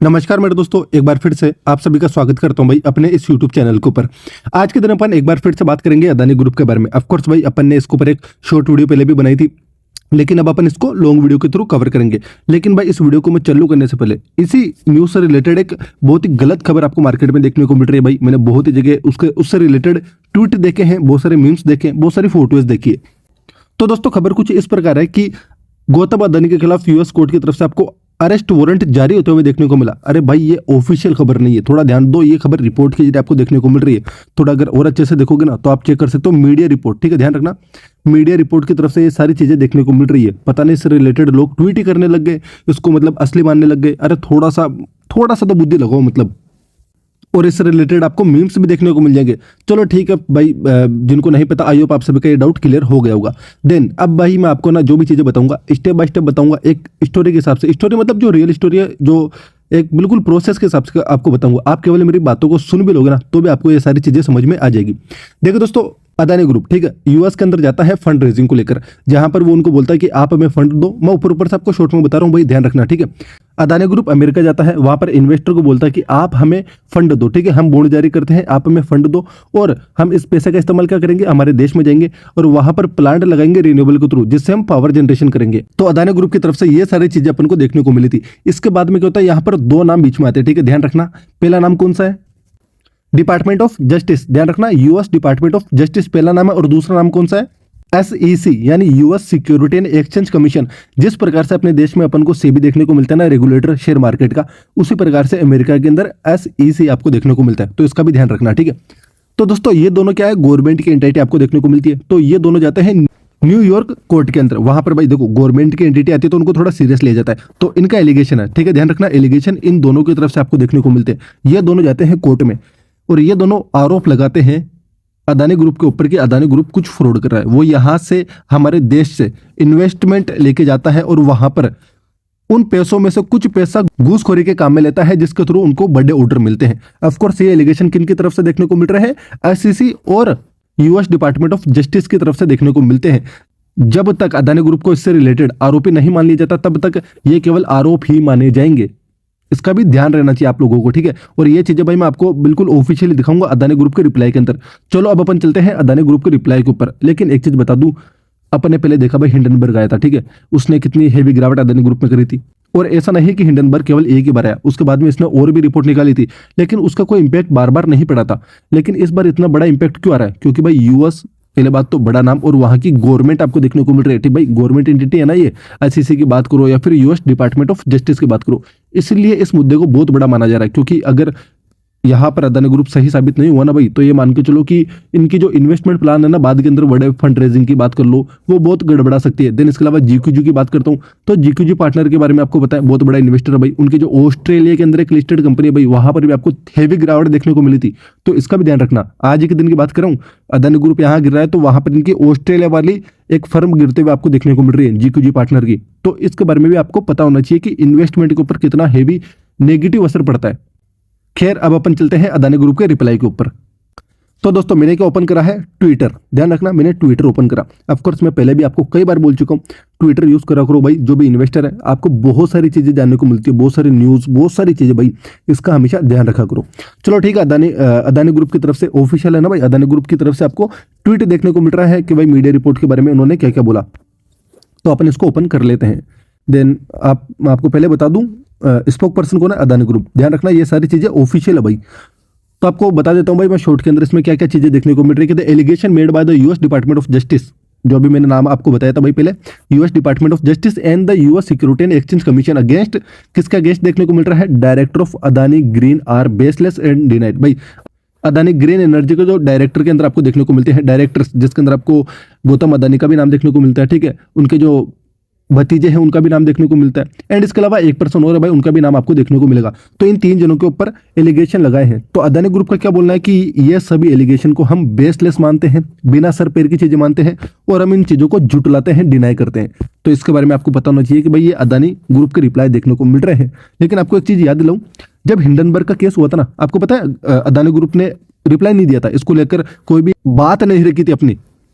नमस्कार मेरे दोस्तों, एक बार फिर से आप सभी का स्वागत करता हूं भाई अपने इस YouTube चैनल के ऊपर। आज के दिन अपन एक बार फिर से बात करेंगे अदानी ग्रुप के बारे में। ऑफ कोर्स भाई अपन ने इसके ऊपर एक शॉर्ट वीडियो पहले भी बनाई थी, लेकिन अब अपन इसको लॉन्ग वीडियो के थ्रू कवर करेंगे। लेकिन भाई इस वीडियो को मैं चालू करने से पहले इसी न्यूज़ से रिलेटेड एक बहुत ही गलत खबर आपको मार्केट में देखने को मिल रही है। भाई मैंने बहुत ही जगह उससे रिलेटेड ट्वीट देखे हैं, बहुत सारे मीम्स देखे हैं, बहुत सारी फोटोज देखी है। तो दोस्तों खबर कुछ इस प्रकार है कि गौतम अदानी के खिलाफ यूएस कोर्ट की तरफ से आपको अरेस्ट वारंट जारी होते हुए देखने को मिला। अरे भाई ये ऑफिशियल खबर नहीं है, थोड़ा ध्यान दो। ये खबर रिपोर्ट के जरिए आपको देखने को मिल रही है। थोड़ा अगर और अच्छे से देखोगे ना तो आप चेक कर सकते हो मीडिया रिपोर्ट, ठीक है, ध्यान रखना। मीडिया रिपोर्ट की तरफ से ये सारी चीजें देखने को मिल रही है। पता नहीं इससे रिलेटेड लोग ट्वीट ही करने लग गए, इसको मतलब असली मानने लग गए। अरे थोड़ा सा तो बुद्धि लगाओ मतलब। और इससे रिलेटेड आपको मीम्स भी देखने को मिल जाएंगे। चलो ठीक है भाई, जिनको नहीं पता आई होप आप सभी का ये डाउट क्लियर हो गया होगा। देन अब भाई मैं आपको ना जो भी चीजें बताऊंगा स्टेप बाय स्टेप बताऊंगा, एक स्टोरी के हिसाब से। स्टोरी मतलब जो रियल स्टोरी है, जो एक बिल्कुल प्रोसेस के हिसाब से आपको बताऊंगा। आप केवल मेरी बातों को सुन भी लोगे ना तो भी आपको ये सारी चीजें समझ में आ जाएगी। देखो दोस्तों, अदानी ग्रुप, ठीक है, यूएस के अंदर जाता है फंड रेजिंग को लेकर, जहां पर वो उनको बोलता है कि आप हमें फंड दो। मैं ऊपर ऊपर से आपको शॉर्ट में बता रहा हूं भाई, ध्यान रखना, ठीक है। अदानी ग्रुप अमेरिका जाता है, वहां पर इन्वेस्टर को बोलता है कि आप हमें फंड दो, ठीक है, हम बॉन्ड जारी करते हैं, आप हमें फंड दो और हम इस पैसे का इस्तेमाल क्या करेंगे, हमारे देश में जाएंगे और वहां पर प्लांट लगाएंगे रिन्यूएबल के थ्रू, जिससे हम पावर जनरेशन करेंगे। तो अदानी ग्रुप की तरफ से ये सारी चीजें अपन को देखने को मिली थी। इसके बाद में क्या होता है, यहाँ पर दो नाम बीच में आते हैं, ठीक है, ध्यान रखना। पहला नाम कौन सा है, डिपार्टमेंट ऑफ जस्टिस, ध्यान रखना, यूएस डिपार्टमेंट ऑफ जस्टिस पहला नाम है। और दूसरा नाम कौन सा है, SEC यानी US security and exchange commission. जिस प्रकार से अपने देश में अपन को सेबी देखने को मिलता है ना, रेगुलेटर शेयर मार्केट का, उसी प्रकार से अमेरिका के अंदर SEC आपको देखने को मिलता है। तो इसका भी ध्यान रखना, ठीक है। तो दोस्तों ये दोनों क्या है, गवर्नमेंट की एंटिटी आपको देखने को मिलती है। तो ये दोनों जाते हैं न्यूयॉर्क कोर्ट के अंदर। वहां पर भाई देखो, गवर्नमेंट की एंटिटी आती है तो उनको थोड़ा सीरियस लिया जाता है। तो इनका एलिगेशन है, ठीक है, ध्यान रखना, एलिगेशन इन दोनों की तरफ से आपको देखने को मिलते हैं। ये दोनों जाते हैं कोर्ट में और ये दोनों आरोप लगाते हैं अदानी ग्रुप के ऊपर कि अदानी ग्रुप कुछ फ्रॉड कर रहा है। वो यहां से हमारे देश से इन्वेस्टमेंट लेके जाता है और वहां पर उन पैसों में से कुछ पैसा घूसखोरी के काम में लेता है, जिसके थ्रू उनको बड़े ऑर्डर मिलते हैं। ऑफ कोर्स ये एलिगेशन किन की तरफ से देखने को मिल रहे हैं, SEC और यूएस डिपार्टमेंट ऑफ जस्टिस की तरफ से देखने को मिलते हैं। जब तक अदानी ग्रुप को इससे रिलेटेड आरोपी नहीं मान लिया जाता तब तक ये केवल आरोप ही माने जाएंगे। इसका भी ध्यान रहना चाहिए आप लोगों को, ठीक है। और ये चीजें भाई मैं आपको बिल्कुल ऑफिशियली दिखाऊंगा अदानी ग्रुप के रिप्लाई के अंदर। चलो अब अपन चलते हैं अदानी ग्रुप के रिप्लाई के ऊपर। लेकिन एक चीज बता दूं, अपन ने पहले देखा भाई हिंडनबर्ग आया था, ठीक है, उसने कितनी हेवी गिरावट अदानी ग्रुप में करी थी। और ऐसा नहीं कि हिंडनबर्ग केवल एक ही बार आया, उसके बाद में इसने और भी रिपोर्ट निकाली थी, लेकिन उसका कोई इंपैक्ट बार बार नहीं पड़ा था। लेकिन इस बार इतना बड़ा इंपैक्ट क्यों आ रहा है, क्योंकि भाई यूएस, पहले बात तो बड़ा नाम और वहां की गवर्नमेंट आपको देखने को मिल रही है, ठीक भाई, गवर्नमेंट एंटिटी है ना ये। SEC की बात करो या फिर यूएस डिपार्टमेंट ऑफ जस्टिस की बात करो, इसलिए इस मुद्दे को बहुत बड़ा माना जा रहा है। क्योंकि अगर यहाँ पर अदानी ग्रुप सही साबित नहीं हुआ ना भाई, तो ये मान के चलो कि इनकी जो इन्वेस्टमेंट प्लान है ना, बाद के अंदर बड़े फंड रेजिंग की बात कर लो, वो बहुत गड़बड़ा सकती है। देन इसके अलावा GQG की बात करता हूँ तो GQG पार्टनर के बारे में आपको पता है, बहुत बड़ा इन्वेस्टर है भाई। उनके जो ऑस्ट्रेलिया के अंदर एक लिस्टेड कंपनी है भाई, वहां पर भी आपको हेवी गिरावट देखने को मिली थी। तो इसका भी ध्यान रखना। आज के दिन की बात कर रहा हूँ, अदानी ग्रुप यहाँ गिर रहा है तो वहां पर इनकी ऑस्ट्रेलिया वाली एक फर्म गिरते हुए आपको देखने को मिल रही है, GQG पार्टनर की। तो इसके बारे में भी आपको पता होना चाहिए कि इन्वेस्टमेंट के ऊपर कितना हेवी नेगेटिव असर पड़ता है। खैर अब अपन चलते हैं अदानी ग्रुप के रिप्लाई के ऊपर। तो दोस्तों मैंने क्या ओपन करा है, ट्विटर, ध्यान रखना, मैंने ट्विटर ओपन करा। ऑफ कोर्स मैं पहले भी आपको कई बार बोल चुका हूँ, ट्विटर यूज करा करो भाई। जो भी इन्वेस्टर है आपको बहुत सारी चीजें जानने को मिलती है, बहुत सारी न्यूज, बहुत सारी चीजें भाई, इसका हमेशा ध्यान रखा करो। चलो ठीक है, अदानी ग्रुप की तरफ से ऑफिशियल है ना भाई, अदानी ग्रुप की तरफ से आपको ट्वीट देखने को मिल रहा है कि भाई मीडिया रिपोर्ट के बारे में उन्होंने क्या क्या बोला। तो अपन इसको ओपन कर लेते हैं। देन मैं आपको पहले बता दूं, स्पोक पर्सन को ना अदानी ग्रुप, ध्यान रखना ये सारी चीजें ऑफिशियल है भाई। तो आपको बता देता हूं भाई मैं शॉर्ट के अंदर इसमें क्या क्या चीजें देखने को मिल रही है। Allegation made by the US department of justice, जो अभी मैंने नाम आपको बताया था भाई पहले, US department of justice and the US security and exchange commission against, किसका अगेंस्ट देखने को मिल रहा है, director of Adani green are baseless and denied. भाई अदानी ग्रीन एनर्जी के जो डायरेक्टर के अंदर आपको देखने को मिलते हैं डायरेक्टर्स, जिसके अंदर आपको गौतम अदानी का भी नाम देखने को मिलता है, ठीक है, उनके जो भतीजे हैं उनका भी नाम देखने को मिलता है, एंड इसके अलावा एक पर्सन और है भाई, उनका भी नाम आपको देखने को मिलेगा। तो इन तीन जनों के ऊपर एलिगेशन लगाए हैं। तो अदानी ग्रुप का क्या बोलना है कि ये सभी एलिगेशन को हम बेसलेस मानते हैं, बिना सर पैर की चीजें मानते हैं और हम इन चीजों को झुटलाते हैं, डिनाई करते हैं। तो इसके बारे में आपको पता होना चाहिए कि भाई ये अदानी ग्रुप के रिप्लाई देखने को मिल रहे हैं। लेकिन आपको एक चीज याद दिलाऊं, जब हिंडनबर्ग का केस हुआ था ना, आपको पता है अदानी ग्रुप ने रिप्लाई नहीं दिया था, इसको लेकर कोई भी बात नहीं रखी थी अपनी।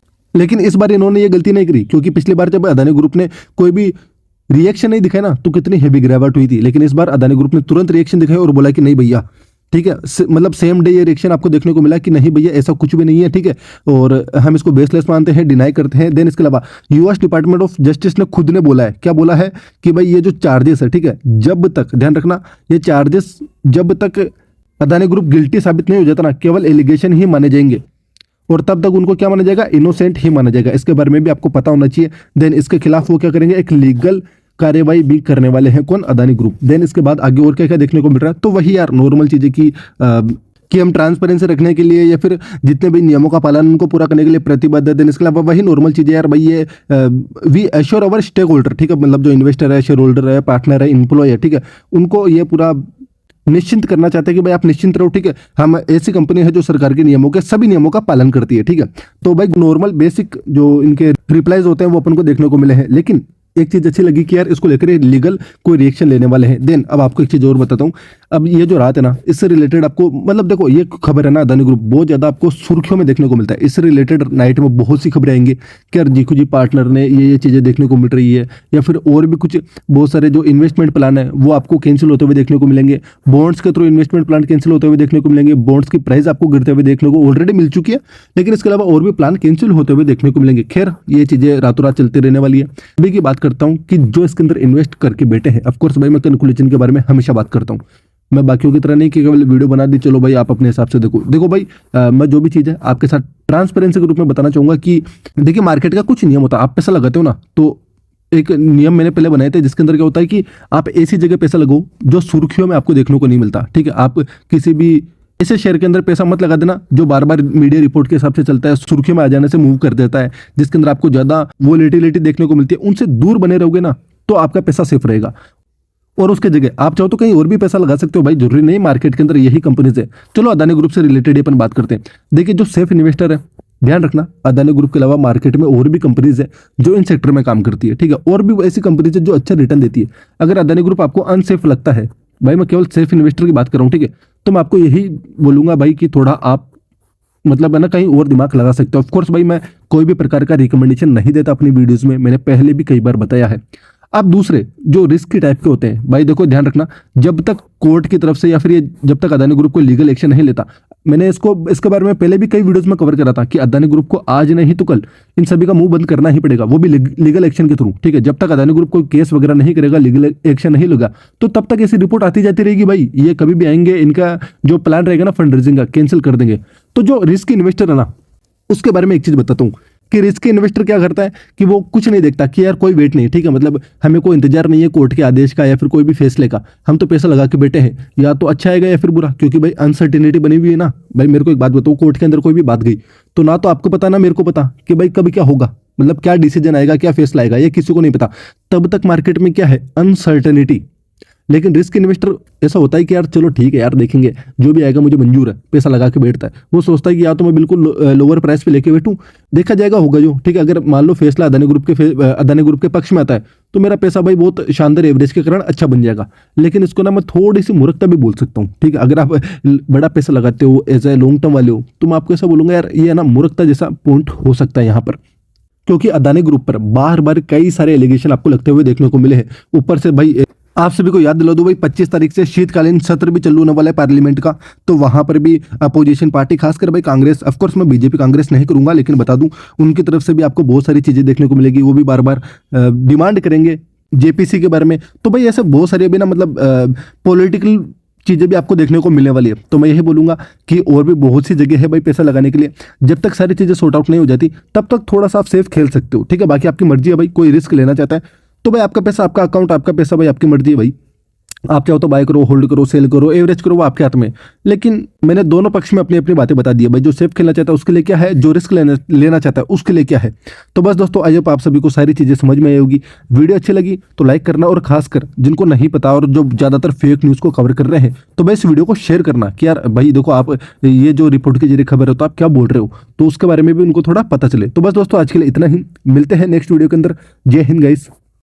लेकिन इस बार इन्होंने ये गलती नहीं करी, क्योंकि पिछली बार जब अदानी ग्रुप ने कोई भी रिएक्शन नहीं दिखाया ना तो कितनी हेवी गिरावट हुई थी, लेकिन इस बार अदानी ग्रुप ने तुरंत रिएक्शन दिखाया और बोला कि नहीं भैया, ठीक है, मतलब सेम डे ये रिएक्शन आपको देखने को मिला कि नहीं भैया ऐसा कुछ भी नहीं है, ठीक है, और हम इसको बेसलेस मानते हैं, डिनाई करते हैं। देन इसके अलावा यूएस डिपार्टमेंट ऑफ जस्टिस ने खुद ने बोला है, क्या बोला है कि भाई ये जो चार्जेस है, ठीक है, जब तक ध्यान रखना, ये चार्जेस जब तक अदानी ग्रुप गिल्टी साबित नहीं हो जाता ना, केवल एलिगेशन ही माने जाएंगे और तब तक उनको क्या माना जाएगा, इनोसेंट ही माना जाएगा। इसके बारे में भी आपको पता होना चाहिए। देन इसके खिलाफ वो क्या करेंगे, एक लीगल कार्यवाही भी करने वाले हैं, कौन, अदानी ग्रुप। देन इसके बाद आगे और क्या क्या देखने को मिल रहा है, तो वही यार नॉर्मल चीजें कि हम ट्रांसपेरेंसी रखने के लिए या फिर जितने भी नियमों का पालन उनको पूरा करने के लिए प्रतिबद्ध है। देन इसके अलावा वही नॉर्मल चीजें यार भाई, ये we assure our stake holder, ठीक है, मतलब जो इन्वेस्टर है, शेयर होल्डर है, पार्टनर है, एम्प्लॉय है, ठीक है, उनको ये पूरा निश्चिंत करना चाहते हैं कि भाई आप निश्चिंत रहो, ठीक है, हम ऐसी कंपनी है जो सरकार के नियमों के सभी नियमों का पालन करती है, ठीक है। तो भाई नॉर्मल बेसिक जो इनके रिप्लाईज होते हैं वो अपन को देखने को मिले हैं, लेकिन एक चीज अच्छी लगी कि यार इसको लेकर लीगल कोई रिएक्शन लेने वाले हैं। देन अब आपको एक चीज और बताता हूँ, अब ये जो रात है ना, इससे रिलेटेड आपको मतलब देखो ये खबर है ना, अदानी ग्रुप बहुत ज्यादा आपको सुर्खियों में देखने को मिलता है। इससे रिलेटेड नाइट में बहुत सी खबरें आएंगी कि यार जीकू जी पार्टनर ने ये चीजें देखने को मिल रही है, या फिर और भी कुछ बहुत सारे जो इन्वेस्टमेंट प्लान है वो आपको कैंसिल होते हुए देखने को मिलेंगे, बॉन्ड्स के थ्रू इन्वेस्टमेंट प्लान कैंसिल होते हुए देखने को मिलेंगे, बॉन्ड्स की प्राइस आपको गिरते हुए देखने को ऑलरेडी मिल चुकी है, लेकिन इसके अलावा और भी प्लान कैंसिल होते हुए देखने को मिलेंगे। खैर ये चीजें रातों रात चलती रहने वाली है। अभी की बात करता हूँ कि जो इसके अंदर इन्वेस्ट करके बैठे हैं, ऑफ कोर्स भाई मैं कंक्लूजन के बारे में हमेशा बात करता हूँ, मैं बाकियों की तरह नहीं कि केवल वीडियो बना दी चलो भाई आप अपने हिसाब से देखो। देखो भाई मैं जो भी चीज़ है आपके साथ ट्रांसपेरेंसी के रूप में बताना चाहूंगा कि देखिए मार्केट का कुछ नियम होता है, आप पैसा लगाते हो ना, तो एक नियम मैंने पहले बनाए थे जिसके अंदर क्या होता है कि आप ऐसी जगह पैसा लगाओ जो सुर्खियों में आपको देखने को नहीं मिलता, ठीक है। आप किसी भी ऐसे शेयर के अंदर पैसा मत लगा देना जो बार बार मीडिया रिपोर्ट के हिसाब से चलता है, सुर्खियों में आ जाने से मूव कर देता है, जिसके अंदर आपको ज्यादा वोलेटिलिटी देखने को मिलती है। उनसे दूर बने रहोगे ना तो आपका पैसा सेफ रहेगा, और उसके जगह आप चाहो तो कहीं और भी पैसा लगा सकते हो भाई, जरूरी नहीं मार्केट के अंदर यही कंपनीज है। चलो अदानी ग्रुप से रिलेटेड अपन बात करते हैं। देखिए जो सेफ इन्वेस्टर है, ध्यान रखना अदानी ग्रुप के अलावा मार्केट में और भी कंपनीज है जो इन सेक्टर में काम करती है, ठीक है, और भी ऐसी कंपनीज है जो अच्छा रिटर्न देती है। अगर अदानी ग्रुप आपको अनसेफ लगता है, भाई मैं केवल सेफ इन्वेस्टर की बात कर रहा हूँ, ठीक है, तो मैं आपको यही बोलूंगा भाई कि थोड़ा आप मतलब है ना कहीं और दिमाग लगा सकते हो। ऑफ कोर्स भाई मैं कोई भी प्रकार का रिकमेंडेशन नहीं देता अपनी वीडियोस में, मैंने पहले भी कई बार बताया है। अब दूसरे जो रिस्की टाइप के होते हैं भाई, देखो ध्यान रखना, जब तक कोर्ट की तरफ से या फिर ये जब तक अदानी ग्रुप कोई लीगल एक्शन नहीं लेता, मैंने इसके बारे में पहले भी कई वीडियोस में कवर करा था कि अदानी ग्रुप को आज नहीं तो कल इन सभी का मुंह बंद करना ही पड़ेगा, वो भी लीगल एक्शन के थ्रू, ठीक है। जब तक अदानी ग्रुप कोई केस वगैरह नहीं करेगा, लीगल एक्शन नहीं लेगा, तो तब तक ऐसी रिपोर्ट आती जाती रहेगी भाई, ये कभी भी आएंगे, इनका जो प्लान रहेगा ना फंड रेजिंग का कैंसिल कर देंगे। तो जो रिस्क इन्वेस्टर है ना, उसके बारे में एक चीज बताता हूँ कि रिस्क इन्वेस्टर क्या करता है कि वो कुछ नहीं देखता कि यार कोई वेट नहीं, ठीक है, मतलब हमें कोई इंतजार नहीं है कोर्ट के आदेश का या फिर कोई भी फैसले का, हम तो पैसा लगा के बैठे हैं, या तो अच्छा आएगा या फिर बुरा, क्योंकि भाई अनसर्टेनिटी बनी हुई है ना। भाई मेरे को एक बात बताओ, कोर्ट के अंदर कोई भी बात गई तो ना तो आपको पता ना मेरे को पता कि भाई कभी क्या होगा, मतलब क्या डिसीजन आएगा, क्या फैसला आएगा, ये किसी को नहीं पता। तब तक मार्केट में क्या है, अनसर्टेनिटी। लेकिन रिस्क इन्वेस्टर ऐसा होता है कि यार चलो ठीक है यार देखेंगे, जो भी आएगा मुझे मंजूर है, पैसा लगा के बैठता है। वो सोचता है कि या तो मैं बिल्कुल लोअर प्राइस पे लेके बैठूं, देखा जाएगा होगा जो, ठीक है। अगर मान लो फैसला अदानी ग्रुप के पक्ष में आता है तो मेरा पैसा भाई बहुत शानदार एवरेज के कारण अच्छा बन जाएगा। लेकिन इसको ना मैं थोड़ी सी मूर्खता भी बोल सकता हूँ, ठीक है। अगर आप बड़ा पैसा लगाते हो एज ए लॉन्ग टर्म वाले हो तो मैं आपको ऐसा बोलूंगा यार ये ना मूर्खता जैसा पॉइंट हो सकता है यहाँ पर, क्योंकि अदानी ग्रुप पर बार बार कई सारे एलिगेशन आपको लगते हुए देखने को मिले हैं। ऊपर से भाई आप सभी को याद दिला दो भाई 25 तारीख से शीतकालीन सत्र भी चालू होने वाला है पार्लियामेंट का, तो वहां पर भी अपोजिशन पार्टी खासकर भाई कांग्रेस, ऑफ कोर्स मैं बीजेपी कांग्रेस नहीं करूंगा, लेकिन बता दूं उनकी तरफ से भी आपको बहुत सारी चीजें देखने को मिलेगी, वो भी बार बार डिमांड करेंगे जेपीसी के बारे में। तो भाई ऐसे बहुत सारे अभी ना मतलब पॉलिटिकल चीजें भी आपको देखने को मिलने वाली है। तो मैं यही बोलूंगा कि और भी बहुत सी जगह है भाई पैसा लगाने के लिए, जब तक सारी चीजें सॉर्ट आउट नहीं हो जाती तब तक थोड़ा सा आप सेफ खेल सकते हो, ठीक है। बाकी आपकी मर्जी है भाई, कोई रिस्क लेना चाहता है तो भाई आपका पैसा, आपका अकाउंट, आपका पैसा भाई, आपकी मर्जी है भाई, आप चाहो तो बाय करो, होल्ड करो, सेल करो, एवरेज करो, वो आपके हाथ में। लेकिन मैंने दोनों पक्ष में अपनी अपनी बातें बता दी है भाई, जो सेफ खेलना चाहता है उसके लिए क्या है, जो रिस्क लेना चाहता है उसके लिए क्या है। तो बस दोस्तों आई होप आप सभी को सारी चीजें समझ में आई होगी। वीडियो अच्छी लगी तो लाइक करना, और खासकर जिनको नहीं पता और जो ज्यादातर फेक न्यूज को कवर कर रहे हैं तो भाई इस वीडियो को शेयर करना कि यार भाई देखो आप ये जो रिपोर्ट के जरिए खबर है तो आप क्या बोल रहे हो, तो उसके बारे में भी उनको थोड़ा पता चले। तो बस दोस्तों आज के लिए इतना ही, मिलते हैं नेक्स्ट वीडियो के अंदर। जय हिंद गाइस।